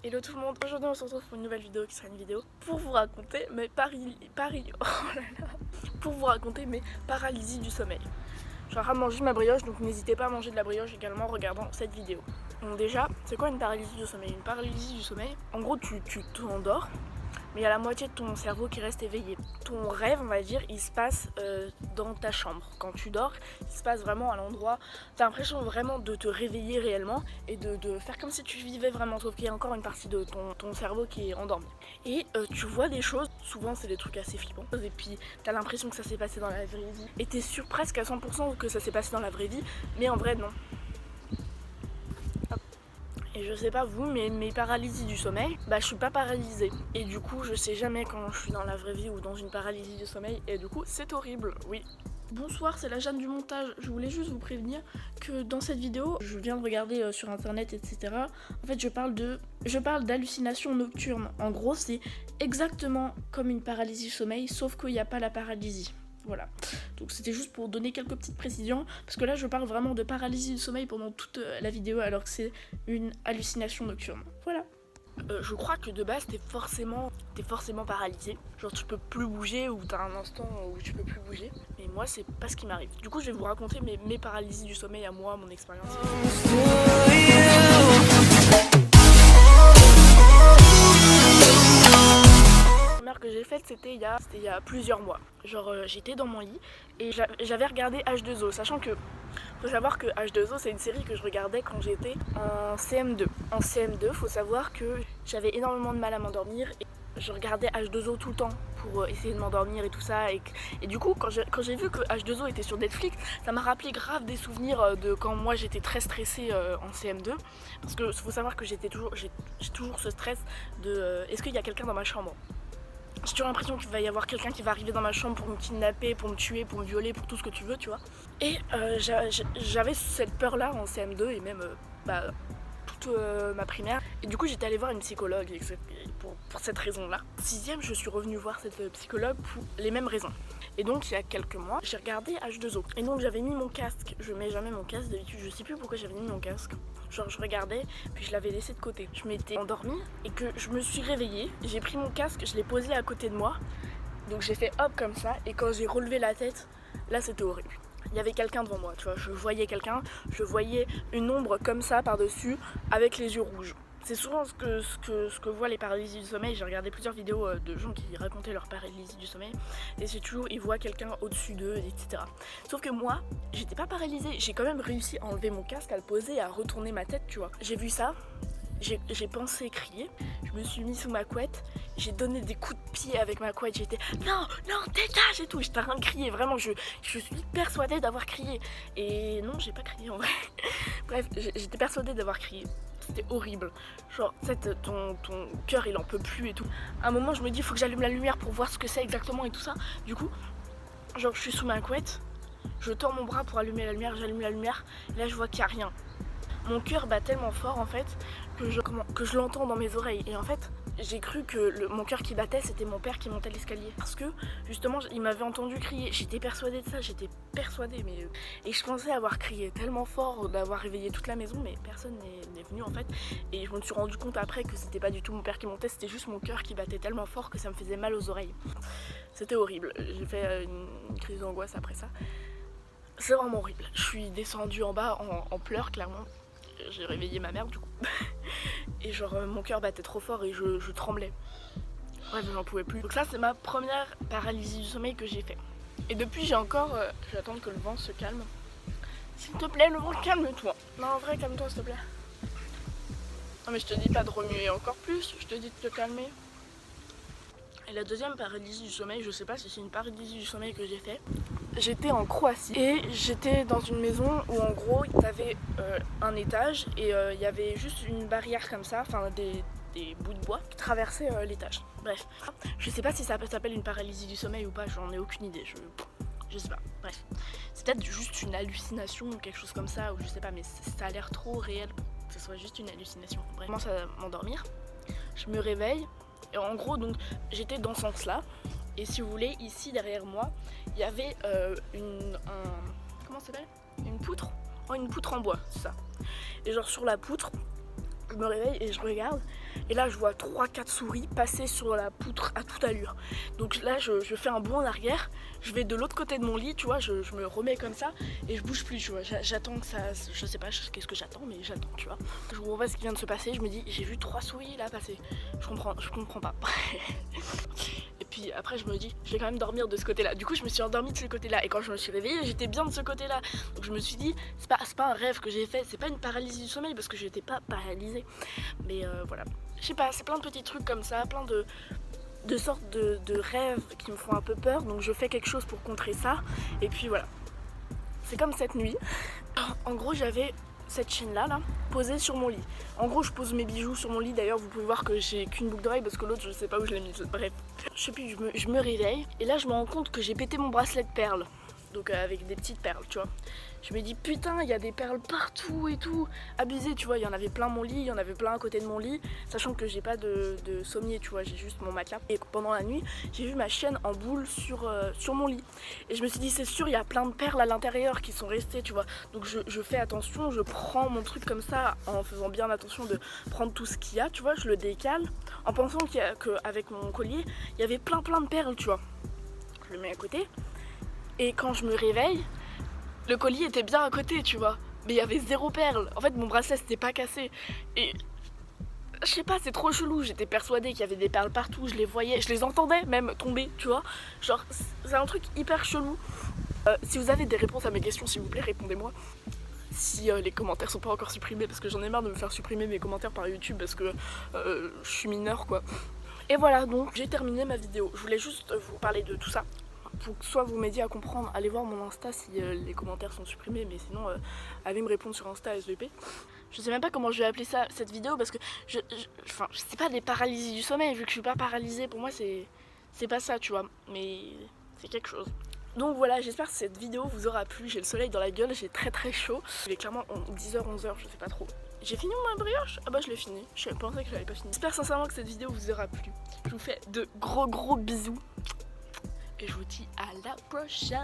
Hello tout le monde, aujourd'hui on se retrouve pour une nouvelle vidéo qui sera une vidéo pour vous raconter mes pour vous raconter mes paralysies du sommeil. Je suis en train de manger ma brioche, donc n'hésitez pas à manger de la brioche également en regardant cette vidéo. Donc déjà, c'est quoi une paralysie du sommeil? Une paralysie du sommeil, en gros tu t'endors, mais il y a la moitié de ton cerveau qui reste éveillé. Ton rêve, on va dire, il se passe dans ta chambre. Quand tu dors, il se passe vraiment à l'endroit. T'as l'impression vraiment de te réveiller réellement et de faire comme si tu vivais vraiment, sauf qu'il y a encore une partie de ton cerveau qui est endormi. Et tu vois des choses, souvent c'est des trucs assez flippants. Et puis t'as l'impression que ça s'est passé dans la vraie vie. Et t'es sûr presque à 100% que ça s'est passé dans la vraie vie, mais en vrai non. Et je sais pas vous, mais mes paralysies du sommeil, je suis pas paralysée. Et du coup, je sais jamais quand je suis dans la vraie vie ou dans une paralysie du sommeil. Et du coup, c'est horrible, oui. Bonsoir, c'est la Jeanne du montage. Je voulais juste vous prévenir que dans cette vidéo, je viens de regarder sur internet, etc. En fait, je parle d'hallucinations nocturnes. En gros, c'est exactement comme une paralysie du sommeil, sauf qu'il n'y a pas la paralysie. Voilà, donc c'était juste pour donner quelques petites précisions, parce que là je parle vraiment de paralysie du sommeil pendant toute la vidéo, alors que c'est une hallucination nocturne. Voilà. Je crois que de base t'es forcément paralysé, genre tu peux plus bouger ou t'as un instant où tu peux plus bouger, mais moi c'est pas ce qui m'arrive. Du coup je vais vous raconter mes paralysies du sommeil à moi, mon expérience. Que j'ai faite c'était il y a plusieurs mois. Genre j'étais dans mon lit et j'avais regardé H2O, sachant que faut savoir que H2O c'est une série que je regardais quand j'étais en CM2. En CM2, faut savoir que j'avais énormément de mal à m'endormir et je regardais H2O tout le temps pour essayer de m'endormir et tout ça. Et du coup, quand j'ai vu que H2O était sur Netflix, ça m'a rappelé grave des souvenirs de quand moi j'étais très stressée en CM2. Parce que faut savoir que j'ai toujours ce stress de est-ce qu'il y a quelqu'un dans ma chambre? J'ai toujours l'impression qu'il va y avoir quelqu'un qui va arriver dans ma chambre pour me kidnapper, pour me tuer, pour me violer, pour tout ce que tu veux, tu vois. Et j'avais cette peur-là en CM2 et même toute ma primaire. Et du coup, j'étais allée voir une psychologue pour cette raison-là. En sixième, je suis revenue voir cette psychologue pour les mêmes raisons. Et donc, il y a quelques mois, j'ai regardé H2O. Et donc, j'avais mis mon casque. Je mets jamais mon casque d'habitude. Je sais plus pourquoi j'avais mis mon casque. Genre, je regardais, puis je l'avais laissé de côté. Je m'étais endormie et que je me suis réveillée. J'ai pris mon casque, je l'ai posé à côté de moi. Donc, j'ai fait hop comme ça. Et quand j'ai relevé la tête, là, c'était horrible. Il y avait quelqu'un devant moi, tu vois. Je voyais quelqu'un, je voyais une ombre comme ça par-dessus avec les yeux rouges. C'est souvent ce que voient les paralysies du sommeil. J'ai regardé plusieurs vidéos de gens qui racontaient leur paralysie du sommeil. Et c'est toujours, ils voient quelqu'un au-dessus d'eux, etc. Sauf que moi, j'étais pas paralysée. J'ai quand même réussi à enlever mon casque, à le poser et à retourner ma tête, tu vois. J'ai vu ça, j'ai pensé crier, je me suis mis sous ma couette, j'ai donné des coups de pied avec ma couette, j'étais non, dégage et tout, j'étais en train de crier, vraiment, je suis persuadée d'avoir crié. Et non, j'ai pas crié en vrai. Bref, j'étais persuadée d'avoir crié. C'était horrible. Genre, ton cœur il en peut plus et tout. À un moment, je me dis, faut que j'allume la lumière pour voir ce que c'est exactement et tout ça. Du coup, genre, je suis sous ma couette, je tends mon bras pour allumer la lumière, j'allume la lumière, et là, je vois qu'il n'y a rien. Mon cœur bat tellement fort en fait que je l'entends dans mes oreilles. Et en fait, j'ai cru que mon cœur qui battait, c'était mon père qui montait l'escalier. Parce que justement, il m'avait entendu crier. J'étais persuadée de ça, j'étais persuadée. Et je pensais avoir crié tellement fort, d'avoir réveillé toute la maison, mais personne n'est venu en fait. Et je me suis rendu compte après que c'était pas du tout mon père qui montait, c'était juste mon cœur qui battait tellement fort que ça me faisait mal aux oreilles. C'était horrible. J'ai fait une crise d'angoisse après ça. C'est vraiment horrible. Je suis descendue en bas en pleurs, clairement. J'ai réveillé ma mère du coup. Et genre mon cœur battait trop fort et je tremblais. Bref, j'en pouvais plus. Donc ça c'est ma première paralysie du sommeil que j'ai fait. Et depuis j'ai encore... j'attends que le vent se calme. S'il te plaît, le vent, calme-toi. Non, en vrai, calme-toi s'il te plaît. Non mais je te dis pas de remuer encore plus, je te dis de te calmer. Et la deuxième paralysie du sommeil, je sais pas si c'est une paralysie du sommeil que j'ai fait. J'étais en Croatie et j'étais dans une maison où en gros il y avait un étage et il y avait juste une barrière comme ça, enfin des bouts de bois qui traversaient l'étage. Bref, je sais pas si ça s'appelle une paralysie du sommeil ou pas, j'en ai aucune idée, je sais pas, bref. C'est peut-être juste une hallucination ou quelque chose comme ça, ou je sais pas, mais ça a l'air trop réel pour que ce soit juste une hallucination. Bref, je commence à m'endormir, je me réveille et en gros donc j'étais dans ce sens-là. Et si vous voulez, ici derrière moi, il y avait comment ça s'appelle ? Une poutre ? Oh, une poutre en bois, c'est ça. Et genre sur la poutre, Je me réveille et je regarde et là je vois 3-4 souris passer sur la poutre à toute allure. Donc là je fais un bond en arrière, je vais de l'autre côté de mon lit, tu vois, je me remets comme ça et je bouge plus, tu vois. J'attends que ça, je sais pas qu'est-ce que j'attends, mais j'attends, tu vois. Je comprends pas ce qui vient de se passer, je me dis j'ai vu 3 souris là passer. Je comprends pas. Et puis après je me dis je vais quand même dormir de ce côté là. Du coup je me suis endormie de ce côté là et quand je me suis réveillée j'étais bien de ce côté là. Donc je me suis dit c'est pas un rêve que j'ai fait, c'est pas une paralysie du sommeil parce que j'étais pas paralysée. Mais voilà, je sais pas, c'est plein de petits trucs comme ça, plein de sortes de rêves qui me font un peu peur. Donc je fais quelque chose pour contrer ça. Et puis voilà, c'est comme cette nuit. En gros j'avais cette chaîne là posée sur mon lit. En gros je pose mes bijoux sur mon lit, d'ailleurs vous pouvez voir que j'ai qu'une boucle d'oreille parce que l'autre je sais pas où je l'ai mise. Bref, je sais plus, je me réveille et là je me rends compte que j'ai pété mon bracelet de perles. Donc avec des petites perles, tu vois. Je me dis putain, il y a des perles partout et tout. Abusé, tu vois, il y en avait plein mon lit, il y en avait plein à côté de mon lit. Sachant que j'ai pas de sommier, tu vois, j'ai juste mon matelas. Et pendant la nuit, j'ai vu ma chaîne en boule sur mon lit. Et je me suis dit c'est sûr, il y a plein de perles à l'intérieur qui sont restées, tu vois. Donc je fais attention, je prends mon truc comme ça en faisant bien attention de prendre tout ce qu'il y a, tu vois. Je le décale en pensant qu'avec mon collier, il y avait plein de perles, tu vois. Je le mets à côté. Et quand je me réveille, le collier était bien à côté, tu vois. Mais il y avait 0 perle. En fait, mon bracelet s'était pas cassé. Et je sais pas, c'est trop chelou. J'étais persuadée qu'il y avait des perles partout. Je les voyais, je les entendais même tomber, tu vois. Genre, c'est un truc hyper chelou. Si vous avez des réponses à mes questions, s'il vous plaît, répondez-moi. Si les commentaires sont pas encore supprimés, parce que j'en ai marre de me faire supprimer mes commentaires par YouTube parce que je suis mineure, quoi. Et voilà, donc j'ai terminé ma vidéo. Je voulais juste vous parler de tout ça. Pour que soit vous m'aidiez à comprendre, allez voir mon Insta si les commentaires sont supprimés, mais sinon allez me répondre sur Insta SVP. Je sais même pas comment je vais appeler ça, cette vidéo, parce que je sais pas, des paralysies du sommeil, vu que je suis pas paralysée, pour moi c'est pas ça, tu vois, mais c'est quelque chose. Donc voilà, j'espère que cette vidéo vous aura plu. J'ai le soleil dans la gueule, j'ai très chaud. Il est clairement 10h, 11h, je sais pas trop. J'ai fini ma brioche? Ah bah je l'ai fini, je pensais que je l'avais pas fini. J'espère sincèrement que cette vidéo vous aura plu. Je vous fais de gros bisous. Et je vous dis à la prochaine.